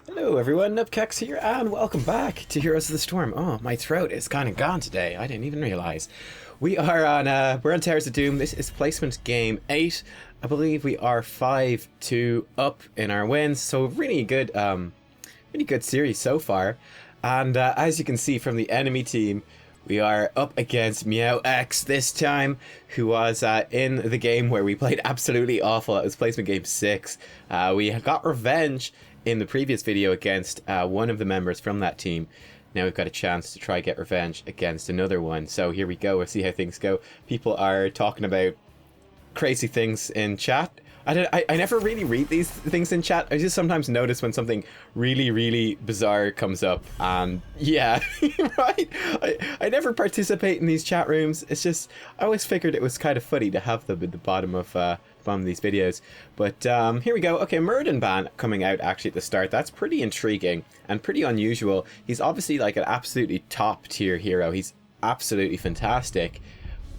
Hello everyone, Nubkeks here, and welcome back to Heroes of the Storm. Oh, my throat is kind of gone today. I didn't even realize. We're on Towers of Doom. This is placement game 8. I believe we are 5-2 up in our wins, so really good series so far. And as you can see from the enemy team, we are up against Nubkeks this time, who was in the game where we played absolutely awful. It was placement game 6. We got revenge in the previous video against one of the members from that team. Now we've got a chance to try get revenge against another one. So here we go. We'll see how things go. People are talking about crazy things in chat. I never really read these things in chat. I just sometimes notice when something really bizarre comes up, and yeah, right. I never participate in these chat rooms. It's just I always figured it was kind of funny to have them at the bottom of these videos. But here we go. Okay, Murden ban coming out actually at the start. That's pretty intriguing and pretty unusual. He's obviously like an absolutely top tier hero. He's absolutely fantastic.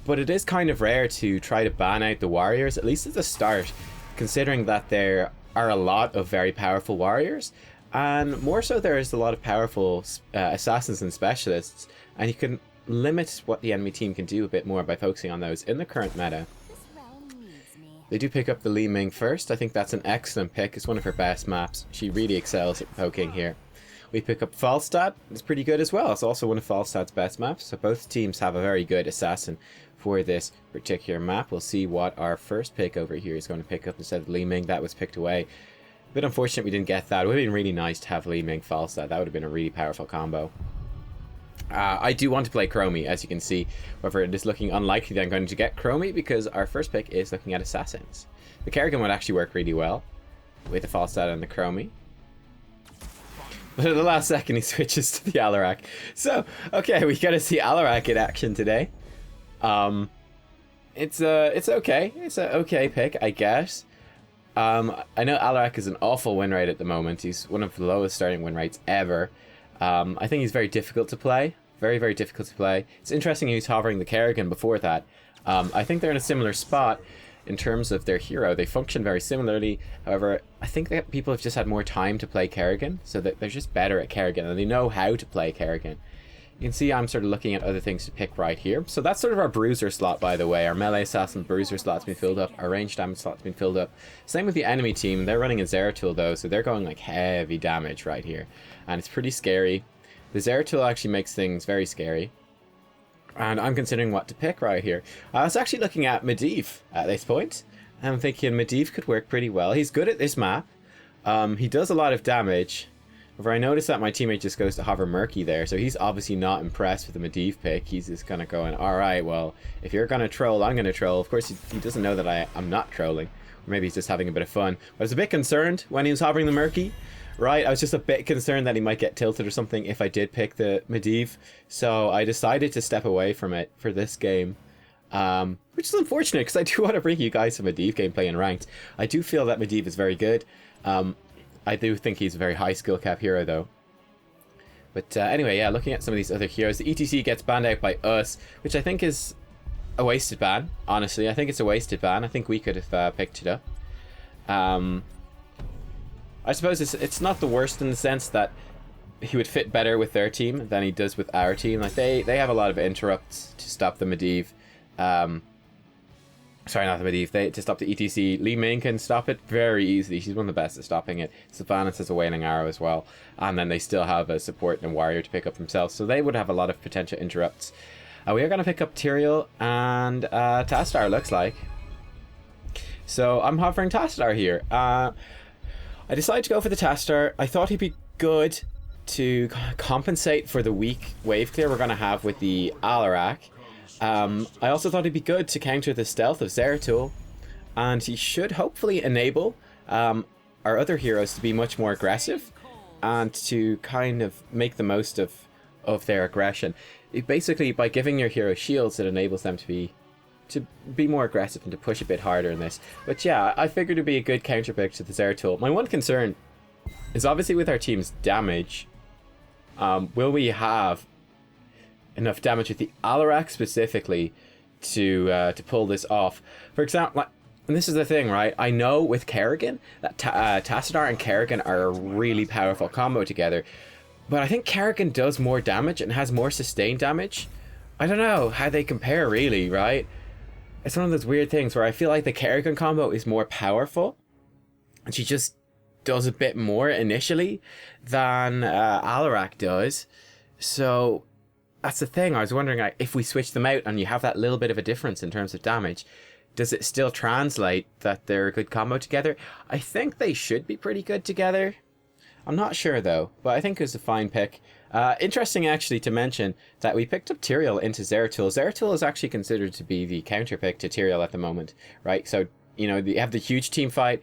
But it is kind of rare to try to ban out the warriors, at least at the start, considering that there are a lot of very powerful warriors, and more so there's a lot of powerful assassins and specialists, and you can limit what the enemy team can do a bit more by focusing on those in the current meta. They do pick up the Li Ming first. I think that's an excellent pick. It's one of her best maps. She really excels at poking here. We pick up Falstad. It's pretty good as well. It's also one of Falstad's best maps, so both teams have a very good assassin for this particular map. We'll see what our first pick over here is going to pick up instead of Li Ming. That was picked away. A bit unfortunate we didn't get that. It would have been really nice to have Li Ming Falstad. That would have been a really powerful combo. I do want to play Chromie, as you can see. However, it is looking unlikely that I'm going to get Chromie because our first pick is looking at assassins. The Kerrigan would actually work really well with the Falstad and the Chromie. But at the last second, he switches to the Alarak. So, okay, we got to see Alarak in action today. It's okay. It's an okay pick, I guess. I know Alarak is an awful win rate at the moment. He's one of the lowest starting win rates ever. I think he's very difficult to play. Very difficult to play. It's interesting he's hovering the Kerrigan before that. I think they're in a similar spot in terms of their hero. They function very similarly. However, I think that people have just had more time to play Kerrigan, so that they're just better at Kerrigan, and they know how to play Kerrigan. You can see I'm sort of looking at other things to pick right here. So that's sort of our bruiser slot, by the way. Our melee assassin bruiser slot's been filled up. Our range damage slot's been filled up. Same with the enemy team. They're running a Zeratul though, so they're going like heavy damage right here. And it's pretty scary. The Zeratul actually makes things very scary. And I'm considering what to pick right here. I was actually looking at Medivh at this point. I'm thinking Medivh could work pretty well. He's good at this map. He does a lot of damage. However, I noticed that my teammate just goes to hover Murky there, so he's obviously not impressed with the Medivh pick. He's just kind of going, alright, well, if you're going to troll, I'm going to troll. Of course, he doesn't know that I'm not trolling. Or maybe he's just having a bit of fun. But I was a bit concerned when he was hovering the Murky. Right, I was just a bit concerned that he might get tilted or something if I did pick the Medivh. So I decided to step away from it for this game. Which is unfortunate, because I do want to bring you guys some Medivh gameplay in ranked. I do feel that Medivh is very good. I do think he's a very high skill cap hero though. But anyway, yeah, looking at some of these other heroes, the ETC gets banned out by us, which I think is a wasted ban, honestly. I think it's a wasted ban. I think we could have picked it up. I suppose it's not the worst in the sense that he would fit better with their team than he does with our team. Like they have a lot of interrupts to stop the Medivh. Sorry, not the Medivh. To stop the ETC. Li Ming can stop it very easily. She's one of the best at stopping it. Sylvanas has a Wailing Arrow as well. And then they still have a support and a warrior to pick up themselves. So they would have a lot of potential interrupts. We are going to pick up Tyrael and Tastar, looks like. So I'm hovering Tastar here. I decided to go for the Tastar. I thought he'd be good to compensate for the weak wave clear we're going to have with the Alarak. I also thought it'd be good to counter the stealth of Zeratul, and he should hopefully enable our other heroes to be much more aggressive and to kind of make the most of their aggression. Basically, by giving your hero shields, it enables them to be more aggressive and to push a bit harder in this. But yeah, I figured it'd be a good counter pick to the Zeratul. My one concern is obviously with our team's damage. Will we have enough damage with the Alarak specifically to pull this off? For example, And this is the thing, right? I know with Kerrigan that Tassadar and Kerrigan are a really powerful combo together. But I think Kerrigan does more damage and has more sustained damage. I don't know how they compare, really, right? It's one of those weird things where I feel like the Kerrigan combo is more powerful. And she just does a bit more initially than Alarak does. So that's the thing. I was wondering, like, if we switch them out and you have that little bit of a difference in terms of damage, does it still translate that they're a good combo together? I think they should be pretty good together. I'm not sure though, but I think it was a fine pick. Interesting actually to mention that we picked up Tyrael into Zeratul. Zeratul is actually considered to be the counter pick to Tyrael at the moment, right? So, you know, you have the huge team fight.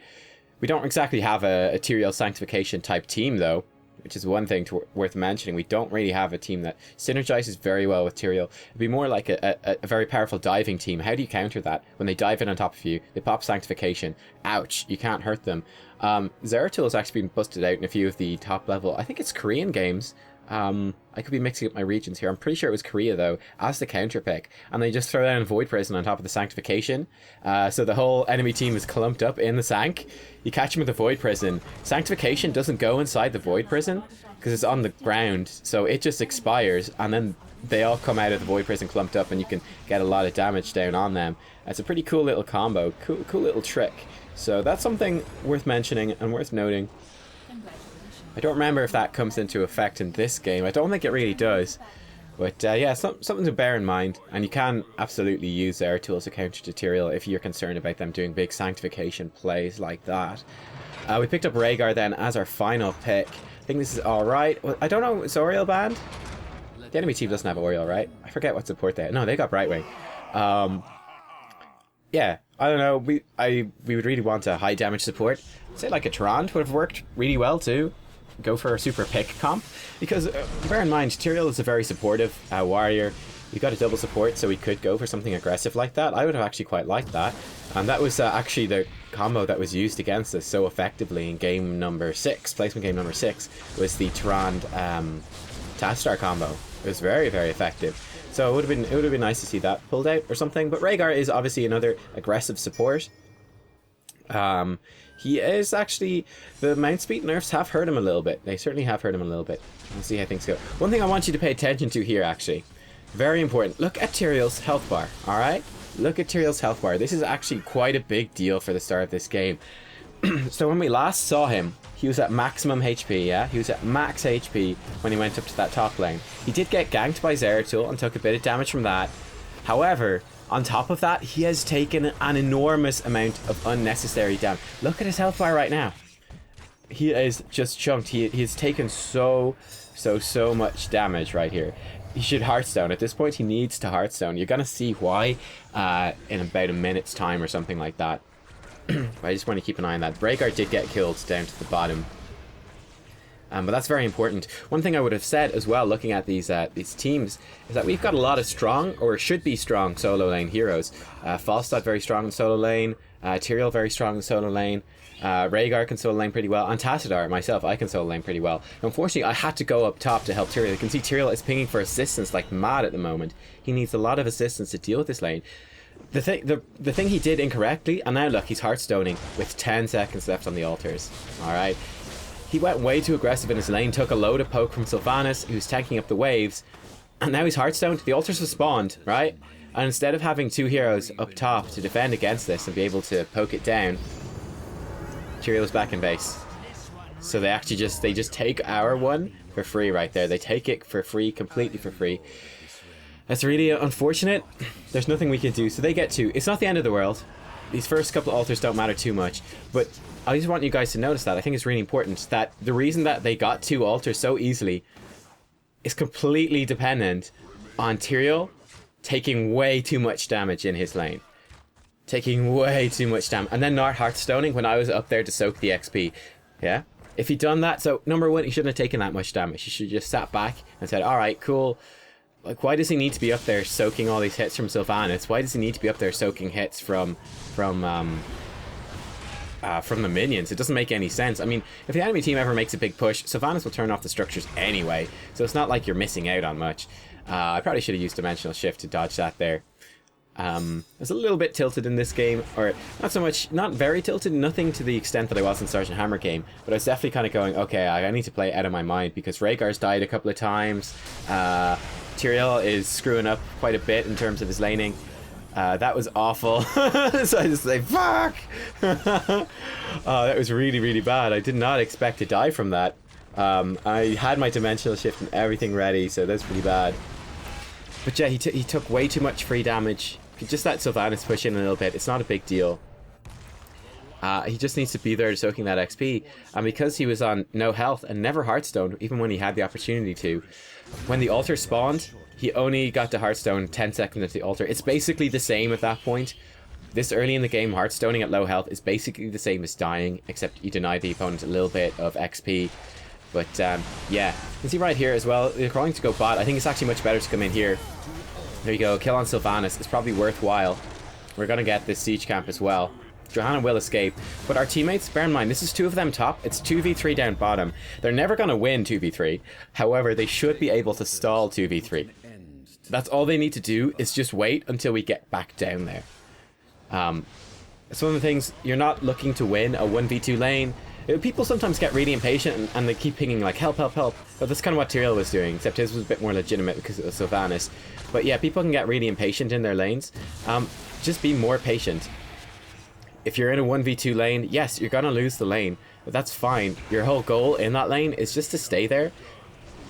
We don't exactly have a Tyrael Sanctification type team though, which is one thing worth mentioning. We don't really have a team that synergizes very well with Tyrael. It'd be more like a very powerful diving team. How do you counter that? When they dive in on top of you, they pop Sanctification. Ouch, you can't hurt them. Zeratul has actually been busted out in a few of the top level, I think it's Korean games. I could be mixing up my regions here. I'm pretty sure it was Korea though, as the counter pick. And they just throw down Void Prison on top of the Sanctification. So the whole enemy team is clumped up in the Sank. You catch them with the Void Prison. Sanctification doesn't go inside the Void Prison because it's on the ground. So it just expires and then they all come out of the Void Prison clumped up and you can get a lot of damage down on them. It's a pretty cool little combo, cool little trick. So that's something worth mentioning and worth noting. I don't remember if that comes into effect in this game. I don't think it really does. But yeah, something to bear in mind. And you can absolutely use Zeratul as a counter to Tyrael if you're concerned about them doing big Sanctification plays like that. We picked up Rhaegar then as our final pick. I think this is alright. Well, I don't know, is Oriel banned? The enemy team doesn't have Oriel, right? I forget what support they have. No, they got Brightwing. Yeah, I don't know. We would really want a high damage support. I'd say like a Tyrande would have worked really well too. Go for a super pick comp, because bear in mind Tyrael is a very supportive warrior. You got a double support, so we could go for something aggressive like that. I would have actually quite liked that, and that was actually the combo that was used against us so effectively in game number 6, placement game number 6, was the Tyrande Tassadar combo. It was very, very effective. So it would have been nice to see that pulled out or something. But Rhaegar is obviously another aggressive support. He is actually, the mount speed nerfs have hurt him a little bit. They certainly have hurt him a little bit. We'll see how things go. One thing I want you to pay attention to here, actually, very important. Look at Tyrael's health bar. All right, look at Tyrael's health bar. This is actually quite a big deal for the start of this game. So when we last saw him, he was at maximum HP, yeah? He was at max HP when he went up to that top lane. He did get ganked by Zeratul and took a bit of damage from that. However, on top of that, he has taken an enormous amount of unnecessary damage. Look at his health bar right now. He is just chunked. He has taken so much damage right here. He should Hearthstone. At this point, he needs to Hearthstone. You're going to see why in about a minute's time or something like that. But I just want to keep an eye on that. Rhaegar did get killed down to the bottom. But that's very important. One thing I would have said as well, looking at these teams, is that we've got a lot of strong, or should be strong, solo lane heroes. Falstad very strong in solo lane. Tyrael very strong in solo lane. Rhaegar can solo lane pretty well. And Tassadar, myself, I can solo lane pretty well. Unfortunately, I had to go up top to help Tyrael. You can see Tyrael is pinging for assistance like mad at the moment. He needs a lot of assistance to deal with this lane. The thing he did incorrectly, and now look, he's Hearthstoning with 10 seconds left on the altars. Alright. He went way too aggressive in his lane, took a load of poke from Sylvanas, who's tanking up the waves, and now he's Hearthstoned. The altars have spawned, right? And instead of having 2 heroes up top to defend against this and be able to poke it down, Tyrael's back in base. So they actually just take our one for free right there. They take it for free, completely for free. That's really unfortunate. There's nothing we can do. So they get 2. It's not the end of the world. These first couple of altars don't matter too much, but I just want you guys to notice that. I think it's really important that the reason that they got 2 altars so easily is completely dependent on Tyrael taking way too much damage in his lane. Taking way too much damage. And then not Hearthstoning when I was up there to soak the XP. Yeah? If he'd done that, so number 1, he shouldn't have taken that much damage. He should have just sat back and said, alright, cool. Like, why does he need to be up there soaking all these hits from Sylvanas? Why does he need to be up there soaking hits from the minions? It doesn't make any sense. I mean, if the enemy team ever makes a big push, Sylvanas will turn off the structures anyway, so it's not like you're missing out on much. I probably should have used Dimensional Shift to dodge that there. I was a little bit tilted in this game, or not so much, not very tilted, nothing to the extent that I was in Sergeant Hammer game, but I was definitely kind of going, okay, I need to play it out of my mind, because Rhaegar's died a couple of times, Tyrael is screwing up quite a bit in terms of his laning. That was awful. So I just say, fuck! That was really, really bad. I did not expect to die from that. I had my dimensional shift and everything ready, so that's pretty bad. But yeah, he took way too much free damage. Just let Sylvanas push in a little bit. It's not a big deal. He just needs to be there soaking that XP. And because he was on no health and never Hearthstone, even when he had the opportunity to, when the altar spawned, he only got to Hearthstone 10 seconds into the altar. It's basically the same at that point. This early in the game, Hearthstoning at low health is basically the same as dying, except you deny the opponent a little bit of XP. But yeah, you can see right here as well, they're going to go bot. I think it's actually much better to come in here. There you go, kill on Sylvanas. It's probably worthwhile. We're going to get this siege camp as well. Johanna will escape, but our teammates, bear in mind, this is 2 of them top. It's 2v3 down bottom. They're never going to win 2v3. However, they should be able to stall 2v3. That's all they need to do, is just wait until we get back down there. It's one of the things, you're not looking to win a 1v2 lane. People sometimes get really impatient and they keep pinging like, help, help, help. But that's kind of what Tyrael was doing, except his was a bit more legitimate because it was Sylvanas. But yeah, people can get really impatient in their lanes. Just be more patient. If you're in a 1v2 lane, yes, you're going to lose the lane, but that's fine. Your whole goal in that lane is just to stay there.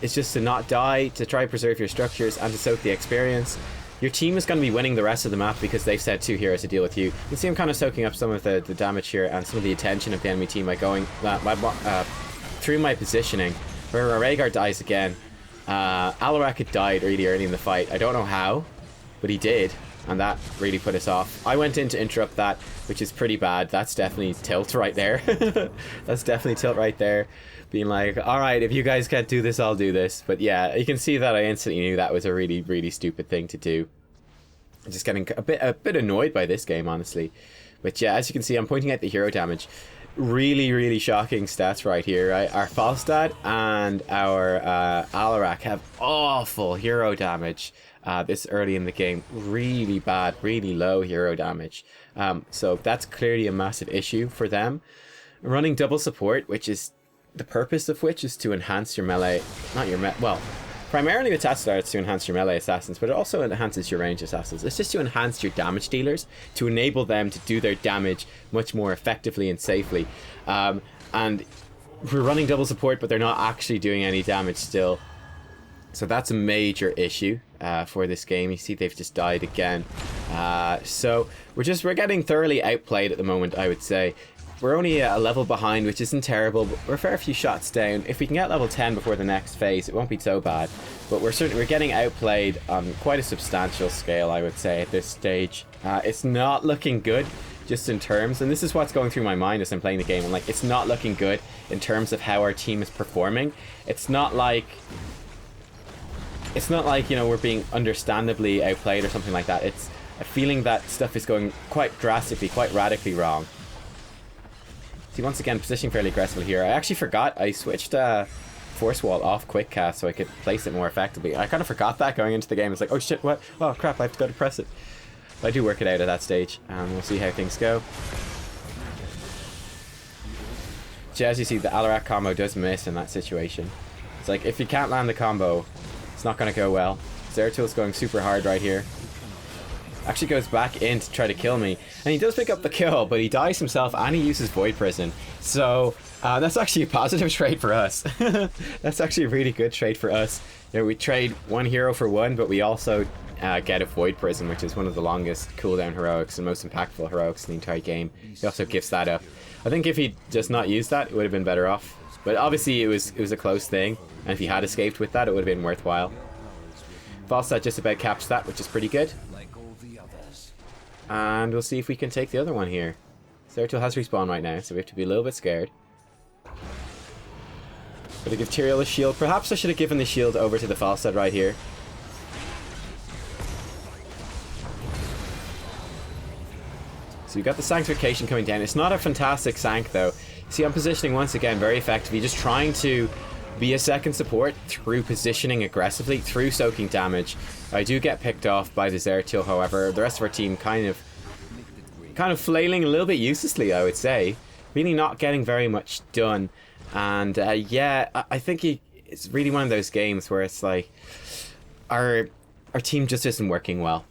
It's just to not die, to try to preserve your structures, and to soak the experience. Your team is going to be winning the rest of the map because they've set 2 heroes to deal with you. You can see I'm kind of soaking up some of the damage here and some of the attention of the enemy team by going through my positioning. Where Rhaegar dies again. Alarak had died really early in the fight. I don't know how, but he did. And that really put us off. I went in to interrupt that, which is pretty bad. That's definitely tilt right there. That's definitely tilt right there. Being like, alright, if you guys can't do this, I'll do this. But yeah, you can see that I instantly knew that was a really, really stupid thing to do. I'm just getting a bit annoyed by this game, honestly. But yeah, as you can see, I'm pointing out the hero damage. Really, really shocking stats right here, right? Our Falstad and our Alarak have awful hero damage. This early in the game, really bad, really low hero damage. So that's clearly a massive issue for them. Running double support, which is the purpose of which is to enhance your melee, well, primarily with Tatsular it's to enhance your melee assassins, but it also enhances your range assassins. It's just to enhance your damage dealers, to enable them to do their damage much more effectively and safely. And we're running double support, but they're not actually doing any damage still. So that's a major issue for this game. You see they've just died again. So we're getting thoroughly outplayed at the moment, I would say. We're only a level behind, which isn't terrible, but we're a fair few shots down. If we can get level 10 before the next phase, it won't be so bad. But we're getting outplayed on quite a substantial scale, I would say, at this stage. It's not looking good, just in terms, and this is what's going through my mind as I'm playing the game. I'm like, it's not looking good in terms of how our team is performing. It's not like, you know, we're being understandably outplayed or something like that. It's a feeling that stuff is going quite drastically, quite radically wrong. See, once again, positioning fairly aggressively here. I actually forgot I switched Force Wall off Quick Cast so I could place it more effectively. I kind of forgot that going into the game. It's like, oh shit, what? Oh crap, I have to go to press it. But I do work it out at that stage, and we'll see how things go. So as you see, the Alarak combo does miss in that situation. It's like, if you can't land the combo, it's not going to go well. Zeratil's going super hard right here. Actually goes back in to try to kill me, and he does pick up the kill, but he dies himself and he uses Void Prison. So that's actually a positive trade for us. That's actually a really good trade for us. You know, we trade one hero for one, but we also get a Void Prison, which is one of the longest cooldown heroics and most impactful heroics in the entire game. He also gives that up. I think if he'd just not used that, it would have been better off. But obviously it was a close thing, and if he had escaped with that, it would have been worthwhile. Falstad just about caps that, which is pretty good. And we'll see if we can take the other one here. Zeratil has respawn right now, so we have to be a little bit scared. Gotta give Tyrael a shield. Perhaps I should have given the shield over to the Falstad right here. So we've got the Sanctification coming down. It's not a fantastic Sanct though. See, I'm positioning once again very effectively, just trying to be a second support through positioning aggressively, through soaking damage. I do get picked off by the Zeratul, however. The rest of our team kind of flailing a little bit uselessly, I would say. Really not getting very much done. And yeah, I think it's really one of those games where it's like our team just isn't working well.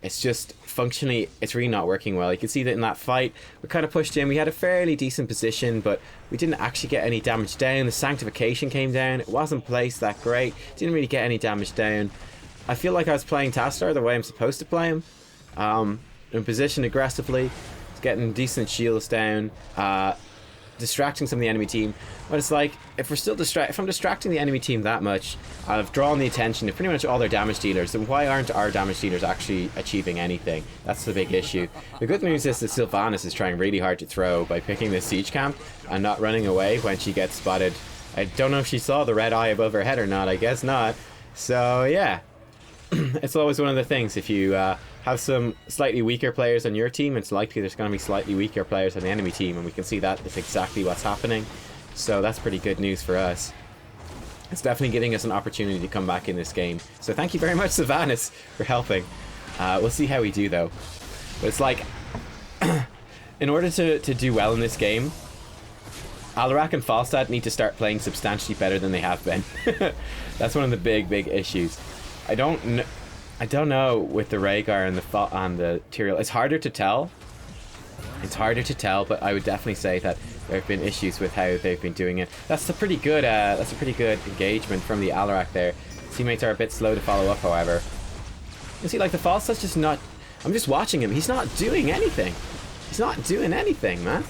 It's just functionally, it's really not working well. You can see that in that fight, we kind of pushed in. We had a fairly decent position, but we didn't actually get any damage down. The Sanctification came down. It wasn't placed that great. Didn't really get any damage down. I feel like I was playing Tastar the way I'm supposed to play him. In position aggressively, getting decent shields down, distracting some of the enemy team. But it's like, if I'm distracting the enemy team that much, I've drawn the attention of pretty much all their damage dealers, then why aren't our damage dealers actually achieving anything? That's the big issue. The good news is that Sylvanas is trying really hard to throw by picking this siege camp and not running away when she gets spotted. I don't know if she saw the red eye above her head or not, I guess not. So yeah, it's always one of the things. If you have some slightly weaker players on your team, it's likely there's going to be slightly weaker players on the enemy team, and we can see that is exactly what's happening. So that's pretty good news for us. It's definitely giving us an opportunity to come back in this game. So thank you very much, Sylvanas, for helping. We'll see how we do, though. But it's like, in order to do well in this game, Alarak and Falstad need to start playing substantially better than they have been. That's one of the big issues. I don't know with the Rhaegar and the Tyrael. It's harder to tell. But I would definitely say that there have been issues with how they've been doing it. That's a pretty good engagement from the Alarak there. Teammates are a bit slow to follow up, however. You see, like, the Falstad's just not. I'm just watching him. He's not doing anything. He's not doing anything, man.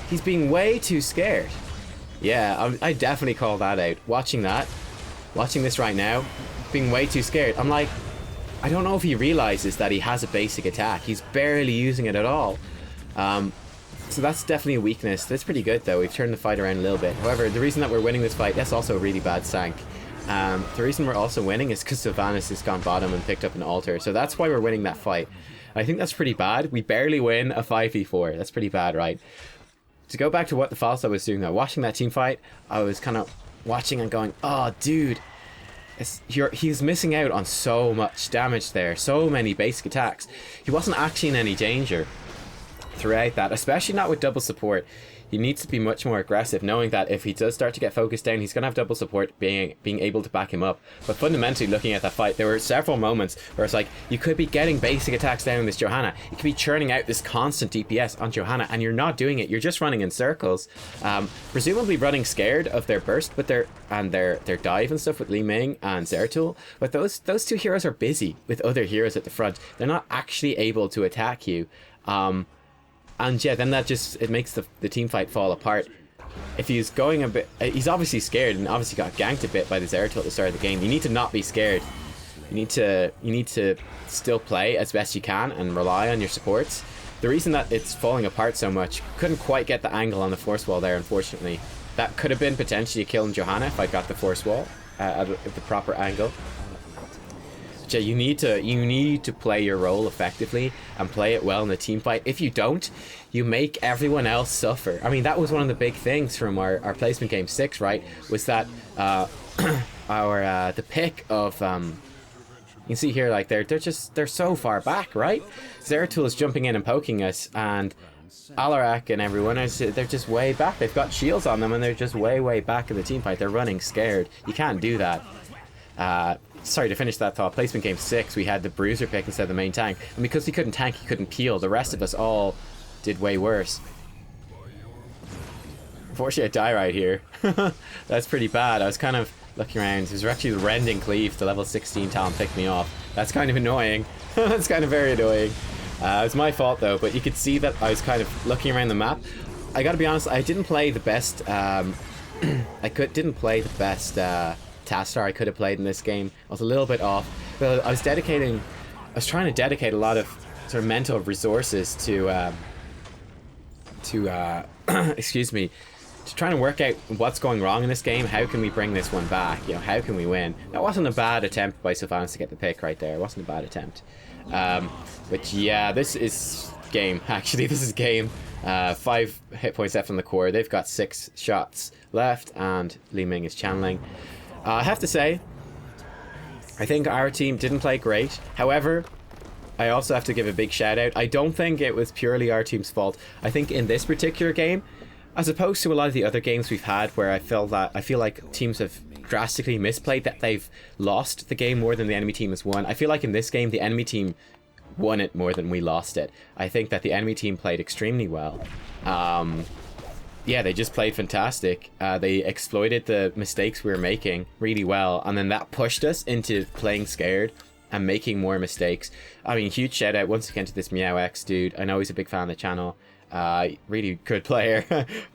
He's being way too scared. Yeah, I definitely call that out. Watching this right now, being way too scared. I'm like, I don't know if he realizes that he has a basic attack. He's barely using it at all. So that's definitely a weakness. That's pretty good, though. We've turned the fight around a little bit. However, the reason that we're winning this fight, that's also a really bad sank. The reason we're also winning is because Sylvanas has gone bottom and picked up an altar. So that's why we're winning that fight. I think that's pretty bad. We barely win a 5v4. That's pretty bad, right? To go back to what the Falstad was doing, though, watching that team fight, I was kind of watching and going, oh, dude, he's missing out on so much damage there, so many basic attacks. He wasn't actually in any danger throughout that, especially not with double support. He needs to be much more aggressive, knowing that if he does start to get focused down, he's going to have double support being able to back him up. But fundamentally, looking at that fight, there were several moments where it's like, you could be getting basic attacks down this Johanna. You could be churning out this constant DPS on Johanna, and you're not doing it. You're just running in circles. Presumably running scared of their burst, but their dive and stuff with Li Ming and Zeratul. But those two heroes are busy with other heroes at the front. They're not actually able to attack you. And yeah, then it makes the team fight fall apart. If he's going a bit, he's obviously scared and obviously got ganked a bit by the Zeratul at the start of the game. You need to not be scared. You need to still play as best you can and rely on your supports. The reason that it's falling apart so much, couldn't quite get the angle on the force wall there, unfortunately. That could have been potentially killing Johanna if I got the force wall at the proper angle. Yeah, you need to play your role effectively and play it well in the team fight. If you don't, you make everyone else suffer. I mean, that was one of the big things from our placement game 6, right? Was that the pick of you can see here, like they're so far back, right? Zeratul is jumping in and poking us, and Alarak and everyone they're just way back. They've got shields on them and they're just way back in the team fight. They're running scared. You can't do that. Sorry, to finish that thought, placement game 6, we had the bruiser pick instead of the main tank, and because he couldn't tank, he couldn't peel. The rest of us all did way worse. Unfortunately, I die right here. That's pretty bad. I was kind of looking around. It was actually the Rending Cleave, the level 16 talent, picked me off. That's kind of annoying. That's kind of very annoying. It was my fault, though, but you could see that I was kind of looking around the map. I gotta be honest, I didn't play the best didn't play the best Tastar I could have played in this game. I was a little bit off, but I was trying to dedicate a lot of sort of mental resources to excuse me, to trying to work out what's going wrong in this game. How can we bring this one back? You know, how can we win? That wasn't a bad attempt by Sylvanas to get the pick right there. It wasn't a bad attempt. But yeah, this is game, actually. This is game. 5 hit points left on the core. They've got 6 shots left, and Li Ming is channeling. I have to say, I think our team didn't play great. However, I also have to give a big shout out. I don't think it was purely our team's fault. I think in this particular game, as opposed to a lot of the other games we've had where I feel like teams have drastically misplayed, that they've lost the game more than the enemy team has won. I feel like in this game, the enemy team won it more than we lost it. I think that the enemy team played extremely well. Yeah, they just played fantastic. They exploited the mistakes we were making really well, and then that pushed us into playing scared and making more mistakes. I mean, huge shout out once again to this Meowx dude. I know he's a big fan of the channel. Really good player.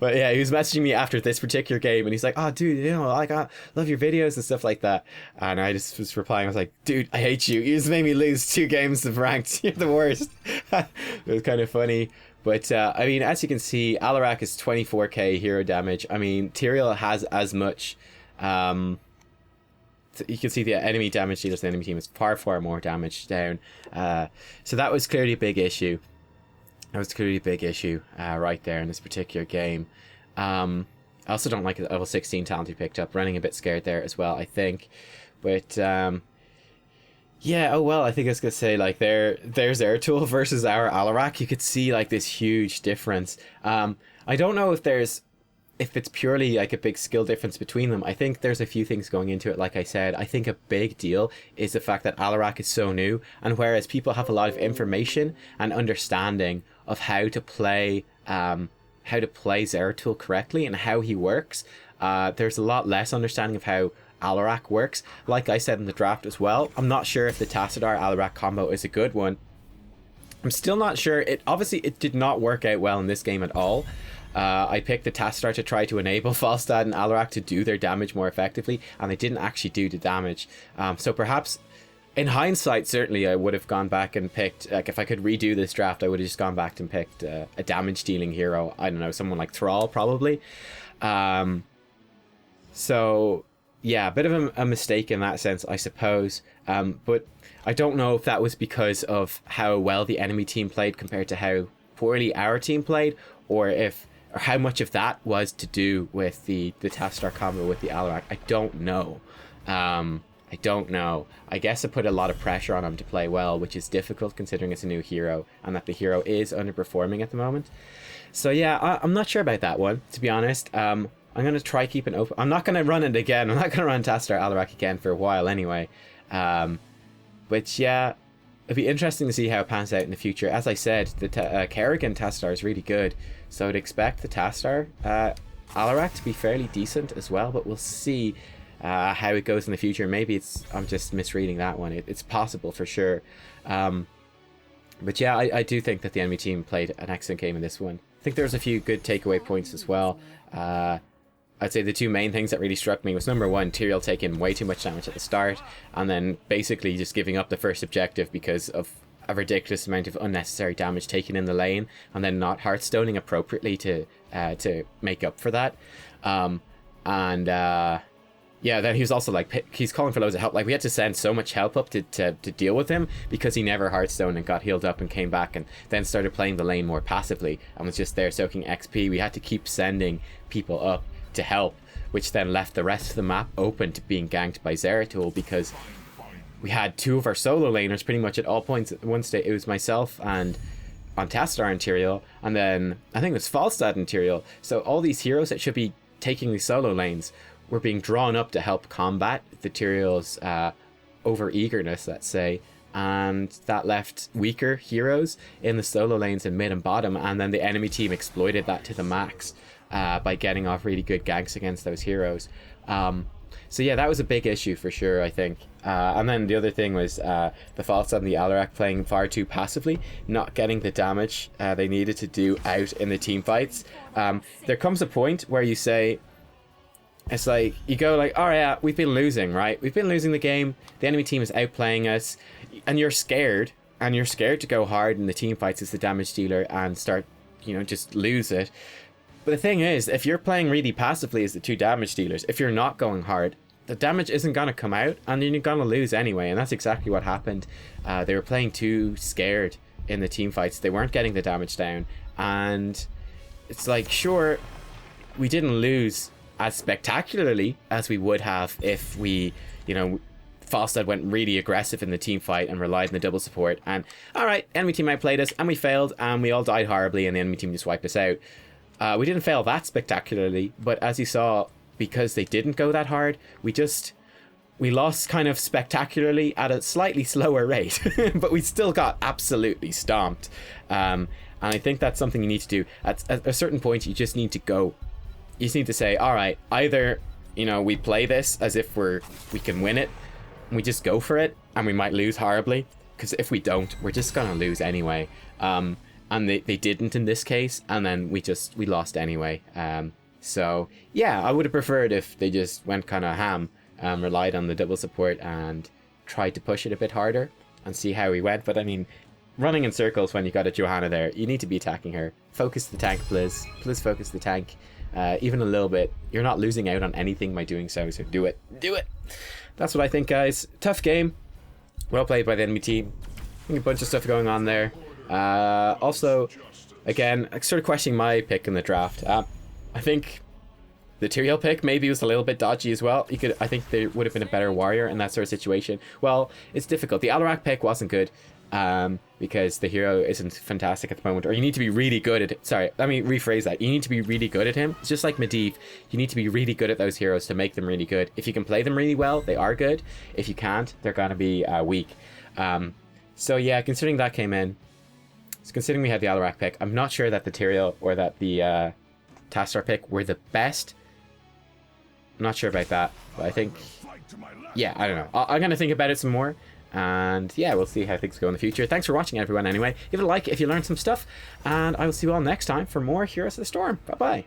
But yeah, he was messaging me after this particular game, and he's like, oh dude, you know, like, I love your videos and stuff like that. And I just was replying, I was like, dude, I hate you. You just made me lose 2 games of ranked. You're the worst. It was kind of funny. But I mean, as you can see, Alarak is 24k hero damage. I mean, Tyrael has as much. You can see the enemy damage dealers in the enemy team is far more damage down. So that was clearly a big issue. Right there in this particular game. I also don't like the level 16 talent he picked up. Running a bit scared there as well, I think. But yeah, oh well, I think I was gonna say, like, there's Zeratul versus our Alarak. You could see like this huge difference. I don't know if it's purely like a big skill difference between them. I think there's a few things going into it. Like I said, I think a big deal is the fact that Alarak is so new, and whereas people have a lot of information and understanding of how to play Zeratul correctly and how he works, there's a lot less understanding of how Alarak works. Like I said in the draft as well, I'm not sure if the Tassadar Alarak combo is a good one. I'm still not sure. It did not work out well in this game at all. I picked the Tassadar to try to enable Falstad and Alarak to do their damage more effectively, and they didn't actually do the damage. So perhaps, in hindsight, certainly I would have gone back and picked, like, if I could redo this draft, I would have just gone back and picked a damage dealing hero. I don't know, someone like Thrall probably. So yeah, a bit of a mistake in that sense, I suppose. But I don't know if that was because of how well the enemy team played compared to how poorly our team played, or how much of that was to do with the Tassadar combo with the Alarak. I don't know. I guess it put a lot of pressure on him to play well, which is difficult considering it's a new hero and that the hero is underperforming at the moment. So yeah, I'm not sure about that one, to be honest. I'm going to try keeping open. I'm not going to run it again. I'm not going to run Tassadar Alarak again for a while anyway. But yeah, it'd be interesting to see how it pans out in the future. As I said, the Kerrigan Tassadar is really good, so I'd expect the Tassadar Alarak to be fairly decent as well, but we'll see how it goes in the future. Maybe I'm just misreading that one. It's possible for sure. But yeah, I do think that the enemy team played an excellent game in this one. I think there's a few good takeaway points as well. I'd say the 2 main things that really struck me was, number 1, Tyrael taking way too much damage at the start, and then basically just giving up the first objective because of a ridiculous amount of unnecessary damage taken in the lane, and then not hearthstoning appropriately to make up for that. Yeah, then he was also like, he's calling for loads of help. Like, we had to send so much help up to deal with him because he never hearthstoned and got healed up and came back and then started playing the lane more passively and was just there soaking XP. We had to keep sending people up to help, which then left the rest of the map open to being ganked by Zeratul, because we had 2 of our solo laners pretty much at all points. At one stage, it was myself and on Tassadar and Tyrael, and then I think it was Falstad and Tyrael. So all these heroes that should be taking the solo lanes were being drawn up to help combat the Tyrael's over-eagerness, let's say, and that left weaker heroes in the solo lanes in mid and bottom, and then the enemy team exploited that to the max by getting off really good ganks against those heroes. So yeah, that was a big issue for sure, I think. And then the other thing was the Falstad and the Alarak playing far too passively, not getting the damage they needed to do out in the team fights. There comes a point where you say, it's like, you go like, all right, we've been losing, right? We've been losing the game. The enemy team is outplaying us, and you're scared to go hard in the team fights as the damage dealer and start, just lose it. But the thing is, if you're playing really passively as the 2 damage dealers, if you're not going hard, the damage isn't going to come out and you're going to lose anyway. And that's exactly what happened. They were playing too scared in the team fights. They weren't getting the damage down, and it's like, sure, we didn't lose as spectacularly as we would have if we, you know, Falstad went really aggressive in the team fight and relied on the double support. And alright, enemy team outplayed us and we failed and we all died horribly and the enemy team just wiped us out. We didn't fail that spectacularly, but as you saw, because they didn't go that hard, we lost kind of spectacularly at a slightly slower rate, but we still got absolutely stomped. And I think that's something you need to do. At a certain point, you just need to go. You just need to say, all right, either, you know, we play this as if we can win it, and we just go for it, and we might lose horribly, because if we don't, we're just gonna lose anyway. And they didn't in this case, and then we lost anyway. So yeah, I would have preferred if they just went kind of ham, relied on the double support and tried to push it a bit harder and see how we went. But I mean, running in circles when you got a Johanna there, you need to be attacking her. Focus the tank, please. Please focus the tank. Even a little bit. You're not losing out on anything by doing so, so do it. Do it! That's what I think, guys. Tough game. Well played by the enemy team. I think a bunch of stuff going on there. Also, again, sort of questioning my pick in the draft. I think the Tyrael pick maybe was a little bit dodgy as well. I think there would have been a better warrior in that sort of situation. Well, it's difficult. The Alarak pick wasn't good. Because the hero isn't fantastic at the moment, or you need to be really good at it. Sorry, let me rephrase that. You need to be really good at him. It's just like Medivh. You need to be really good at those heroes to make them really good. If you can play them really well, they are good. If you can't, they're going to be weak. So yeah, considering that came in, considering we had the Alarak pick, I'm not sure that the Tyrael or that the Tastar pick were the best. I'm not sure about that, but I think, yeah, I don't know. I'm going to think about it some more. And yeah, we'll see how things go in the future. Thanks for watching, everyone, anyway. Give it a like if you learned some stuff. And I will see you all next time for more Heroes of the Storm. Bye-bye.